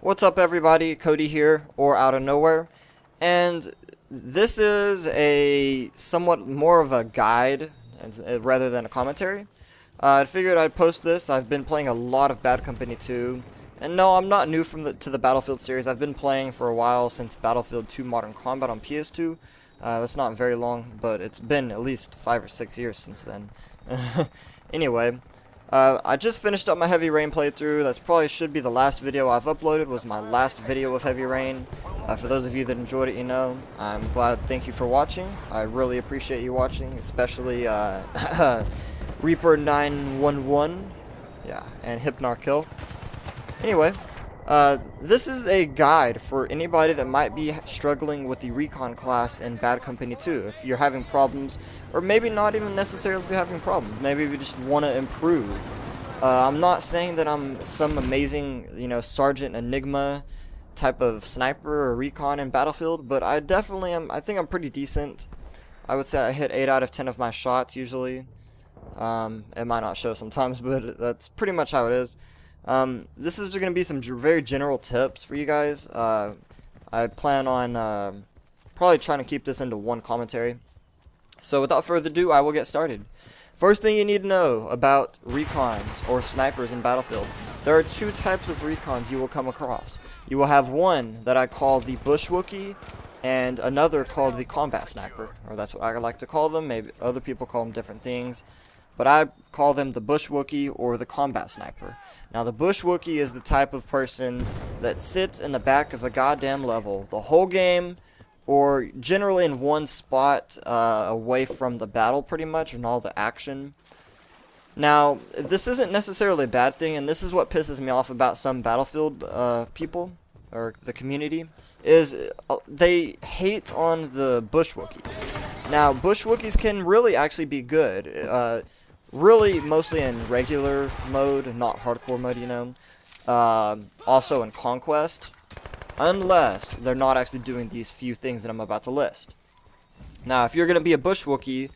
What's up everybody, Cody here, or Out of Nowhere, and this is a somewhat more of a guide rather than a commentary. I figured I'd post this. I've been playing a lot of Bad Company 2, and no, I'm not new to the Battlefield series. I've been playing for a while since Battlefield 2 Modern Combat on PS2. That's not very long, but it's been at least 5 or 6 years since then. Anyway. I just finished up my Heavy Rain playthrough. That's probably should be the last video I've uploaded, was my last video of Heavy Rain. For those of you that enjoyed it, you know, I'm glad. Thank you for watching. I really appreciate you watching, especially Reaper 911, yeah, and Hypnar Kill. Anyway, this is a guide for anybody that might be struggling with the recon class in Bad Company 2. If you're having problems, or maybe not even necessarily if you're having problems, maybe if you just want to improve. I'm not saying that I'm some amazing, you know, Sergeant Enigma type of sniper or recon in Battlefield, but I definitely am. I think I'm pretty decent. I would say I hit 8 out of 10 of my shots usually. It might not show sometimes, but that's pretty much how it is. This is going to be some very general tips for you guys. I plan on probably trying to keep this into one commentary. So without further ado, I will get started. First thing you need to know about recons or snipers in Battlefield. There are two types of recons you will come across. You will have one that I call the Bush Wookie, and another called the Combat Sniper, or that's what I like to call them. Maybe other people call them different things, but I call them the Bush Wookie or the Combat Sniper. Now the Bush Wookie is the type of person that sits in the back of the goddamn level the whole game, or generally in one spot away from the battle pretty much, and all the action. Now, this isn't necessarily a bad thing, and this is what pisses me off about some Battlefield people, or the community, is they hate on the Bush Wookiees. Now, Bush Wookiees can really actually be good. Really, mostly in regular mode, not hardcore mode, you know. Also in Conquest. Unless they're not actually doing these few things that I'm about to list. Now, if you're going to be a Bush Wookie,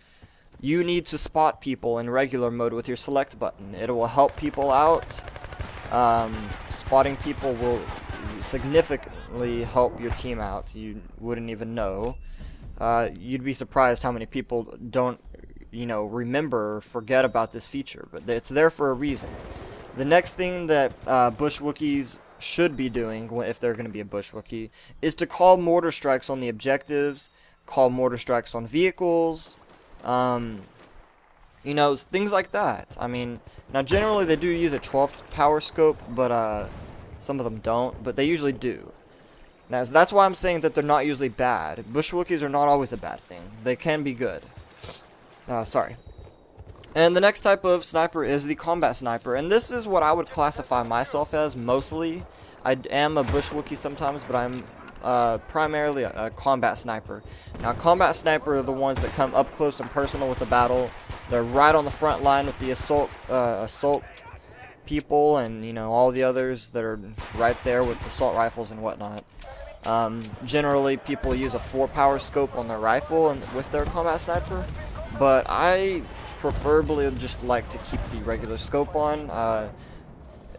you need to spot people in regular mode with your select button. It will help people out. Spotting people will significantly help your team out. You wouldn't even know. You'd be surprised how many people don't, you know, remember or forget about this feature, but it's there for a reason. The next thing that Bush Wookiees should be doing, if they're going to be a Bush Wookie, is to call mortar strikes on the objectives, call mortar strikes on vehicles, you know, things like that. I mean, now generally they do use a 12th power scope, but some of them don't, but they usually do. Now, that's why I'm saying that they're not usually bad. Bush Wookiees are not always a bad thing. They can be good. Sorry. And the next type of sniper is the Combat Sniper, and this is what I would classify myself as mostly. I am a Bush Wookie sometimes, but I'm primarily a Combat Sniper. Now, Combat Sniper are the ones that come up close and personal with the battle. They're right on the front line with the assault people, and you know, all the others that are right there with assault rifles and whatnot. Generally, people use a 4-power scope on their rifle and with their Combat Sniper, but I preferably just like to keep the regular scope on.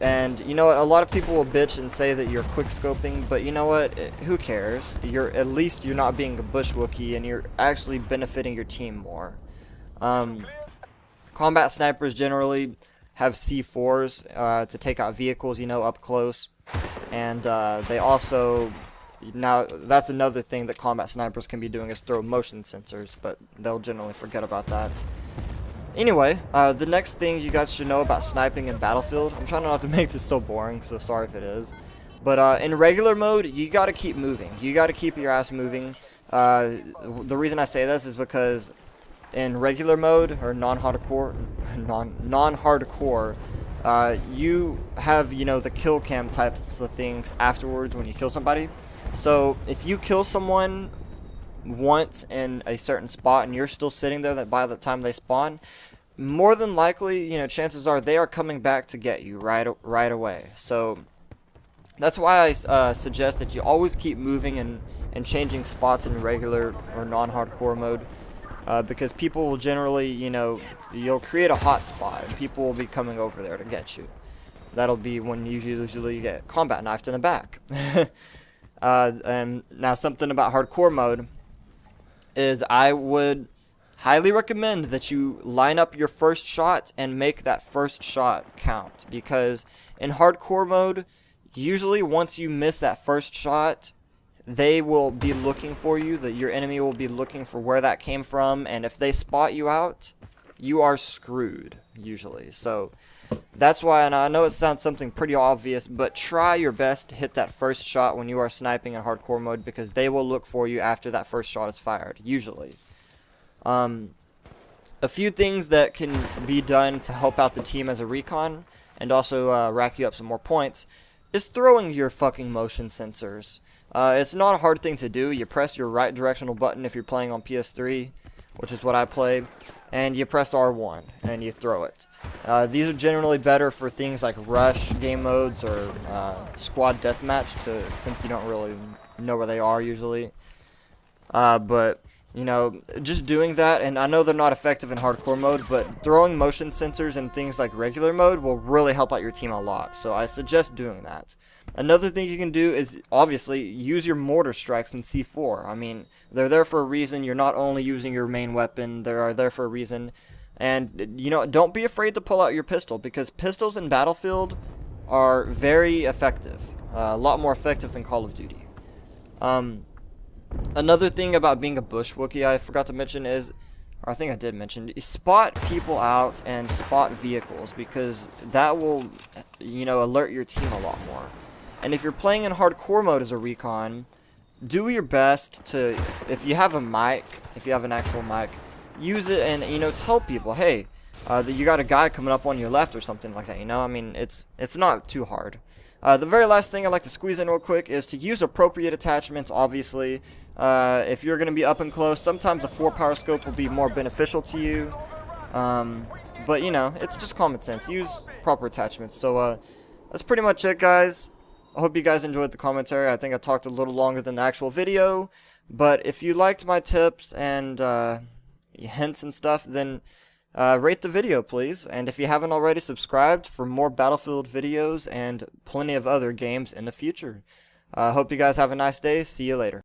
And you know what, a lot of people will bitch and say that you're quick scoping, but you know what, who cares? At least you're not being a Bush Wookie, and you're actually benefiting your team more. Combat snipers generally have C4s to take out vehicles, you know, up close, and they also, now that's another thing that combat snipers can be doing, is throw motion sensors, but they'll generally forget about that. Anyway, the next thing you guys should know about sniping in Battlefield, I'm trying not to make this so boring, so sorry if it is, but in regular mode, you gotta keep moving. You gotta keep your ass moving. The reason I say this is because in regular mode, or non-hardcore, you have, you know, the kill cam types of things afterwards when you kill somebody. So if you kill someone once in a certain spot and you're still sitting there that by the time they spawn, more than likely, you know, chances are they are coming back to get you right away. So that's why I suggest that you always keep moving and changing spots in regular or non-hardcore mode, because people will generally, you know, you'll create a hot spot and people will be coming over there to get you. that'll be when you usually get combat knifed in the back. And now something about hardcore mode is I would highly recommend that you line up your first shot and make that first shot count, because in hardcore mode, usually once you miss that first shot, they will be looking for you, that your enemy will be looking for where that came from, and if they spot you out, you are screwed, usually. So that's why, and I know it sounds something pretty obvious, but try your best to hit that first shot when you are sniping in hardcore mode, because they will look for you after that first shot is fired, usually. A few things that can be done to help out the team as a recon, and also rack you up some more points, is throwing your fucking motion sensors. It's not a hard thing to do. You press your right directional button if you're playing on PS3, which is what I play, and you press R1, and you throw it. These are generally better for things like rush game modes or squad deathmatch, since you don't really know where they are usually. But, you know, just doing that, and I know they're not effective in hardcore mode, but throwing motion sensors in things like regular mode will really help out your team a lot, so I suggest doing that. Another thing you can do is, obviously, use your mortar strikes in C4. I mean, they're there for a reason. You're not only using your main weapon, they are there for a reason. And, you know, don't be afraid to pull out your pistol, because pistols in Battlefield are very effective. A lot more effective than Call of Duty. Another thing about being a bush Wookiee I forgot to mention is, or I think I did mention, spot people out and spot vehicles, because that will, you know, alert your team a lot more. And if you're playing in hardcore mode as a recon, do your best to, if you have a mic, if you have an actual mic, use it and, you know, tell people, hey, that you got a guy coming up on your left or something like that, you know? I mean, it's not too hard. The very last thing I'd like to squeeze in real quick is to use appropriate attachments, obviously. If you're going to be up and close, sometimes a 4-power scope will be more beneficial to you. But, you know, it's just common sense. Use proper attachments. So, that's pretty much it, guys. I hope you guys enjoyed the commentary. I think I talked a little longer than the actual video. But if you liked my tips and hints and stuff, then rate the video, please. And if you haven't already, subscribed for more Battlefield videos and plenty of other games in the future. Hope you guys have a nice day. See you later.